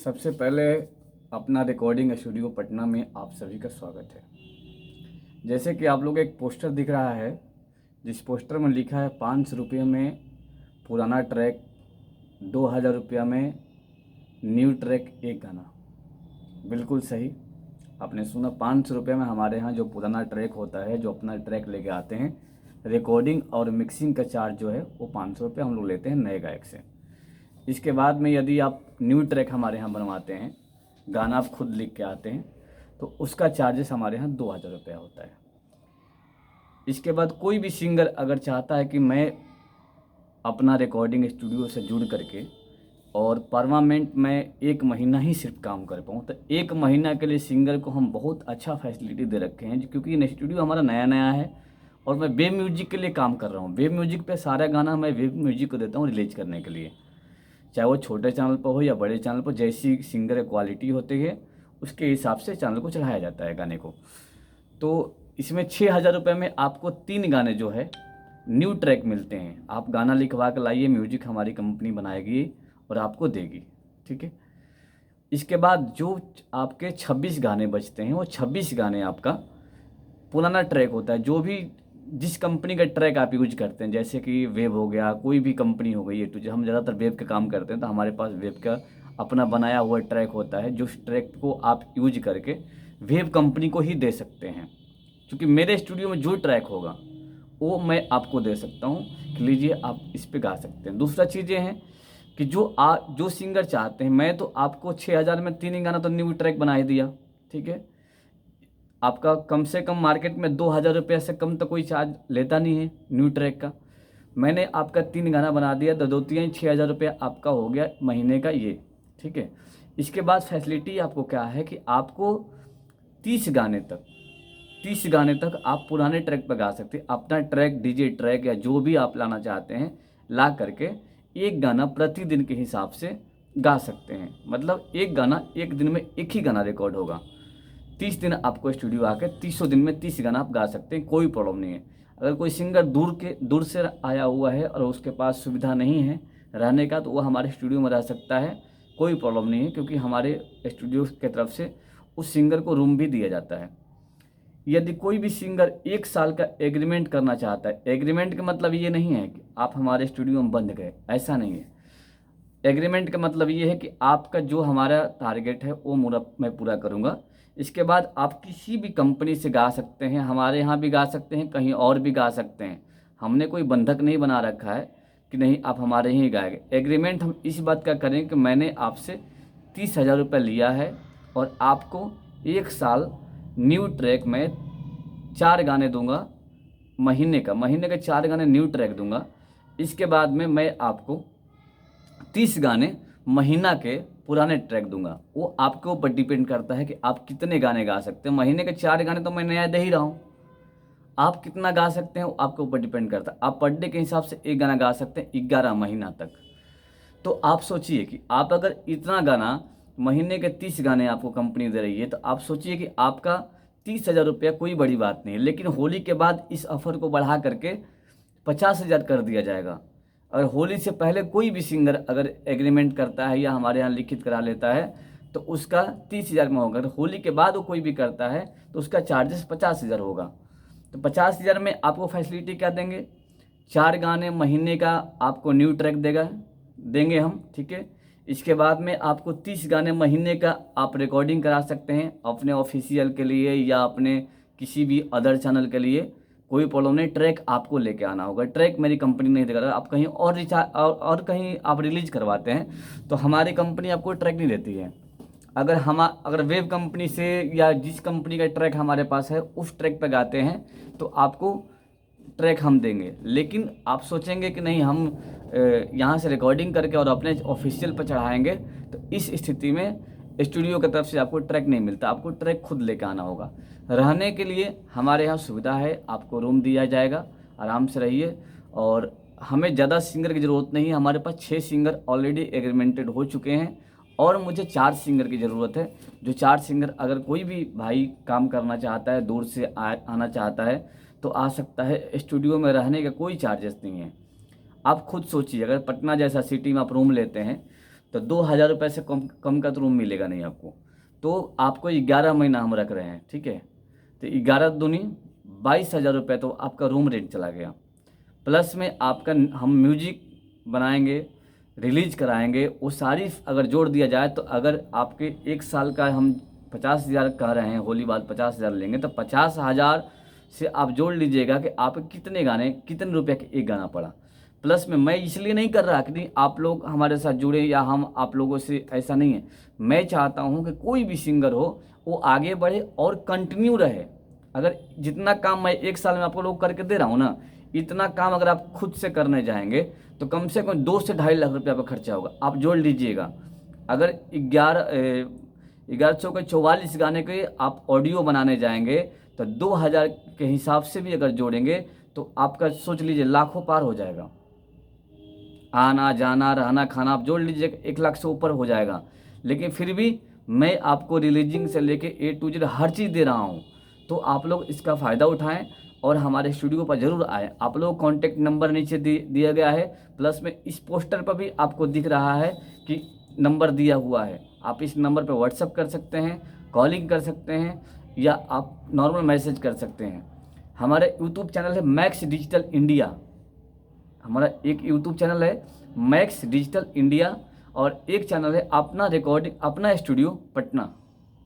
सबसे पहले अपना रिकॉर्डिंग स्टूडियो पटना में आप सभी का स्वागत है। जैसे कि आप लोग एक पोस्टर दिख रहा है, जिस पोस्टर में लिखा है 500 रुपये में पुराना ट्रैक, 2000 रुपया में न्यू ट्रैक एक गाना। बिल्कुल सही आपने सुना। 500 रुपये में हमारे यहाँ जो पुराना ट्रैक होता है, जो अपना ट्रैक लेके आते हैं, रिकॉर्डिंग और मिक्सिंग का चार्ज जो है वो 500 रुपये हम लोग लेते हैं नए गायक से। इसके बाद में यदि आप न्यू ट्रैक हमारे यहाँ बनवाते हैं, गाना आप खुद लिख के आते हैं, तो उसका चार्जेस हमारे यहाँ 2000 रुपया होता है। इसके बाद कोई भी सिंगर अगर चाहता है कि मैं अपना रिकॉर्डिंग स्टूडियो से जुड़ करके और परमानेंट मैं 1 महीना ही सिर्फ काम कर पाऊँ, तो 1 महीना के लिए सिंगर को हम बहुत अच्छा फैसिलिटी दे रखे हैं, क्योंकि ये स्टूडियो हमारा नया नया है और मैं वेब म्यूजिक के लिए काम कर रहा हूँ। वेब म्यूजिक पे सारा गाना मैं वेब म्यूजिक को देता हूँ रिलीज करने के लिए, चाहे वो छोटे चैनल पर हो या बड़े चैनल पर। जैसी सिंगर क्वालिटी होती है उसके हिसाब से चैनल को चढ़ाया जाता है गाने को। तो इसमें 6000 रुपये में आपको 3 गाने जो है न्यू ट्रैक मिलते हैं। आप गाना लिखवा कर लाइए, म्यूजिक हमारी कंपनी बनाएगी और आपको देगी, ठीक है। इसके बाद जो आपके 26 गाने बचते हैं, वो 26 गाने आपका पुराना ट्रैक होता है। जो भी जिस कंपनी का ट्रैक आप यूज करते हैं, जैसे कि वेब हो गया, कोई भी कंपनी हो गई, तो हम ज़्यादातर वेब का काम करते हैं, तो हमारे पास वेब का अपना बनाया हुआ ट्रैक होता है, जो ट्रैक को आप यूज करके वेब कंपनी को ही दे सकते हैं। क्योंकि मेरे स्टूडियो में जो ट्रैक होगा वो मैं आपको दे सकता हूँ कि लीजिए आप इस पर गा सकते हैं। दूसरा चीज़ ये है कि जो सिंगर चाहते हैं, मैं तो आपको 6000 में 3 गाना तो न्यू ट्रैक बना ही दिया, ठीक है। आपका कम से कम मार्केट में 2000 रुपये से कम तो कोई चार्ज लेता नहीं है न्यू ट्रैक का। मैंने आपका 3 गाना बना दिया, तो 2 3 6000 रुपये आपका हो गया महीने का ये, ठीक है। इसके बाद फैसिलिटी आपको क्या है कि आपको 30 गाने तक 30 गाने तक आप पुराने ट्रैक पर गा सकते हैं। अपना ट्रैक, डीजे ट्रैक या जो भी आप लाना चाहते हैं, ला करके एक गाना प्रतिदिन के हिसाब से गा सकते हैं। मतलब एक गाना एक दिन में एक ही गाना रिकॉर्ड होगा। 30 दिन आपको स्टूडियो आकर 30 दिन में 30 गाना आप गा सकते हैं, कोई प्रॉब्लम नहीं है। अगर कोई सिंगर दूर से आया हुआ है और उसके पास सुविधा नहीं है रहने का, तो वो हमारे स्टूडियो में रह सकता है, कोई प्रॉब्लम नहीं है। क्योंकि हमारे स्टूडियो की तरफ से उस सिंगर को रूम भी दिया जाता है। यदि कोई भी सिंगर 1 साल का एग्रीमेंट करना चाहता है, एग्रीमेंट का मतलब ये नहीं है कि आप हमारे स्टूडियो में बंद गए, ऐसा नहीं है। एग्रीमेंट का मतलब ये है कि आपका जो हमारा टारगेट है वो मैं पूरा करूँगा। इसके बाद आप किसी भी कंपनी से गा सकते हैं, हमारे यहाँ भी गा सकते हैं, कहीं और भी गा सकते हैं। हमने कोई बंधक नहीं बना रखा है कि नहीं आप हमारे ही गाएंगे। एग्रीमेंट हम इस बात का करें कि मैंने आपसे 30,000 रुपये लिया है और आपको 1 साल न्यू ट्रैक में 4 गाने दूंगा, महीने का 4 गाने न्यू ट्रैक दूंगा। इसके बाद में मैं आपको 30 गाने महीना के पुराने ट्रैक दूंगा। वो आपके ऊपर डिपेंड करता है कि आप कितने गाने गा सकते हैं। महीने के 4 गाने तो मैं नया दे ही रहा हूँ, आप कितना गा सकते हैं वो आपके ऊपर डिपेंड करता है। आप पर डे के हिसाब से 1 गाना गा सकते हैं 11 महीना तक। तो आप सोचिए कि आप अगर इतना गाना, महीने के 30 गाने आपको कंपनी दे रही है, तो आप सोचिए कि आपका 30,000 रुपया कोई बड़ी बात नहीं है। लेकिन होली के बाद इस ऑफर को बढ़ा करके 50,000 कर दिया जाएगा। अगर होली से पहले कोई भी सिंगर अगर एग्रीमेंट करता है या हमारे यहाँ लिखित करा लेता है, तो उसका 30,000 में होगा। अगर होली के बाद वो कोई भी करता है तो उसका चार्जेस 50,000 होगा। तो 50,000 में आपको फैसिलिटी क्या देंगे? 4 गाने महीने का आपको न्यू ट्रैक देंगे हम, ठीक है। इसके बाद में आपको 30 गाने महीने का आप रिकॉर्डिंग करा सकते हैं अपने ऑफिशियल के लिए या अपने किसी भी अदर चैनल के लिए, कोई प्रॉब्लम नहीं। ट्रैक आपको लेके आना होगा, ट्रैक मेरी कंपनी नहीं देगा। आप कहीं और कहीं आप रिलीज करवाते हैं तो हमारी कंपनी आपको ट्रैक नहीं देती है। अगर वेब कंपनी से या जिस कंपनी का ट्रैक हमारे पास है उस ट्रैक पर गाते हैं तो आपको ट्रैक हम देंगे। लेकिन आप सोचेंगे कि नहीं हम यहाँ से रिकॉर्डिंग करके और अपने ऑफिशियल पर चढ़ाएंगे, तो इस स्थिति में स्टूडियो की तरफ से आपको ट्रैक नहीं मिलता, आपको ट्रैक खुद लेकर आना होगा। रहने के लिए हमारे यहाँ सुविधा है, आपको रूम दिया जाएगा, आराम से रहिए। और हमें ज़्यादा सिंगर की ज़रूरत नहीं है, हमारे पास 6 सिंगर ऑलरेडी एग्रीमेंटेड हो चुके हैं और मुझे 4 सिंगर की ज़रूरत है। जो 4 सिंगर, अगर कोई भी भाई काम करना चाहता है, दूर से आना चाहता है तो आ सकता है। स्टूडियो में रहने का कोई चार्जेस नहीं है। आप खुद सोचिए, अगर पटना जैसा सिटी में आप रूम लेते हैं तो 2,000 रुपये से कम का तो रूम मिलेगा नहीं आपको। तो आपको 11 महीना हम रख रहे हैं, ठीक है। तो 11 दूनी 22,000 रुपये तो आपका रूम रेंट चला गया। प्लस में आपका हम म्यूजिक बनाएंगे, रिलीज कराएंगे, वो सारी अगर जोड़ दिया जाए तो अगर आपके 1 साल का हम 50,000 कह रहे हैं, होली बाद 50,000 लेंगे, तो 50,000 से आप जोड़ लीजिएगा कि आप कितने गाने, कितने रुपये का एक गाना पड़ा। प्लस में मैं इसलिए नहीं कर रहा कि नहीं आप लोग हमारे साथ जुड़े या हम आप लोगों से, ऐसा नहीं है। मैं चाहता हूँ कि कोई भी सिंगर हो वो आगे बढ़े और कंटिन्यू रहे। अगर जितना काम मैं 1 साल में आपको लोग करके दे रहा हूँ ना, इतना काम अगर आप खुद से करने जाएंगे तो कम से कम 2 से 2.5 लाख रुपये का खर्चा होगा। आप जोड़ लीजिएगा, अगर 1100 के 44 गाने के आप ऑडियो बनाने जाएंगे तो 2,000 के हिसाब से भी अगर जोड़ेंगे तो आपका सोच लीजिए लाखों पार हो जाएगा। आना जाना रहना खाना आप जोड़ लीजिए 1 लाख से ऊपर हो जाएगा। लेकिन फिर भी मैं आपको रिलीजिंग से लेके A to Z हर चीज़ दे रहा हूँ, तो आप लोग इसका फ़ायदा उठाएं और हमारे स्टूडियो पर ज़रूर आएँ। आप लोग कॉन्टैक्ट नंबर नीचे दिया गया है, प्लस में इस पोस्टर पर भी आपको दिख रहा है कि नंबर दिया हुआ है। आप इस नंबर पर व्हाट्सअप कर सकते हैं, कॉलिंग कर सकते हैं या आप नॉर्मल मैसेज कर सकते हैं। हमारे यूट्यूब चैनल है मैक्स डिजिटल इंडिया, हमारा एक यूट्यूब चैनल है मैक्स डिजिटल इंडिया और एक चैनल है अपना रिकॉर्डिंग अपना स्टूडियो पटना,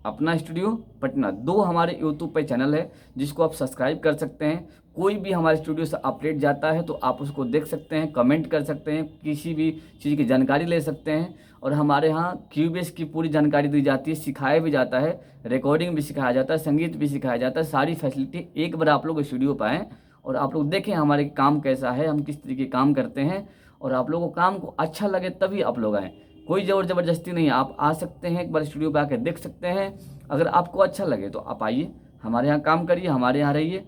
अपना स्टूडियो पटना। 2 हमारे यूट्यूब पे चैनल है जिसको आप सब्सक्राइब कर सकते हैं। कोई भी हमारे स्टूडियो से अपडेट जाता है तो आप उसको देख सकते हैं, कमेंट कर सकते हैं, किसी भी चीज़ की जानकारी ले सकते हैं। और हमारे यहाँ क्यूबेस की पूरी जानकारी दी जाती है, सिखाया भी जाता है, रिकॉर्डिंग भी सिखाया जाता है, संगीत भी सिखाया जाता है। सारी फैसिलिटी एक बार आप लोग स्टूडियो पर आएँ और आप लोग देखें हमारे काम कैसा है, हम किस तरीके काम करते हैं, और आप लोगों को काम को अच्छा लगे तभी आप लोग आएँ। कोई ज़बरदस्ती नहीं है, आप आ सकते हैं, एक बार स्टूडियो पे आकर देख सकते हैं। अगर आपको अच्छा लगे तो आप आइए, हमारे यहाँ काम करिए, हमारे यहाँ रहिए।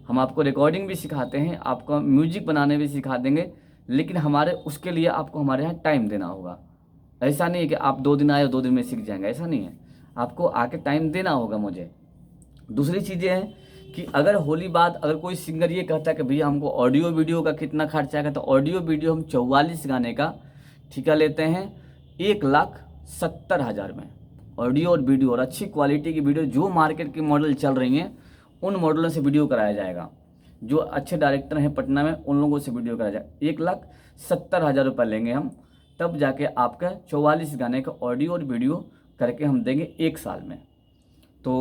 हम आपको रिकॉर्डिंग भी सिखाते हैं, आपको म्यूजिक बनाने भी सिखा देंगे, लेकिन हमारे उसके लिए आपको हमारे यहाँ टाइम देना होगा। ऐसा नहीं है कि आप 2 दिन आए और 2 दिन में सीख जाएंगे, ऐसा नहीं है। आपको आके टाइम देना होगा मुझे। दूसरी चीज़ें हैं कि अगर होली बाद अगर कोई सिंगर ये कहता है कि भैया हमको ऑडियो वीडियो का कितना खर्चा आएगा, तो ऑडियो वीडियो हम 44 गाने का ठेका लेते हैं 1,70,000 में। ऑडियो और वीडियो और अच्छी क्वालिटी की वीडियो जो मार्केट की मॉडल चल रही हैं उन मॉडलों से वीडियो कराया जाएगा। जो अच्छे डायरेक्टर हैं पटना में उन लोगों से वीडियो कराया जाएगा। 1,70,000 रुपये लेंगे हम, तब जाके आपका 44 गाने का ऑडियो और वीडियो करके हम देंगे 1 साल में। तो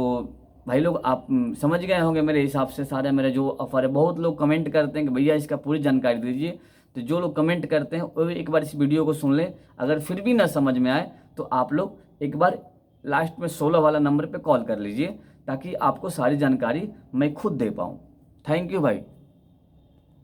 भाई लोग आप समझ गए होंगे मेरे हिसाब से सारे मेरे जो ऑफर है। बहुत लोग कमेंट करते हैं कि भैया इसका पूरी जानकारी दीजिए, तो जो लोग कमेंट करते हैं वो एक बार इस वीडियो को सुन लें। अगर फिर भी ना समझ में आए तो आप लोग एक बार लास्ट में 16 वाला नंबर पे कॉल कर लीजिए, ताकि आपको सारी जानकारी मैं खुद दे पाऊँ। थैंक यू भाई।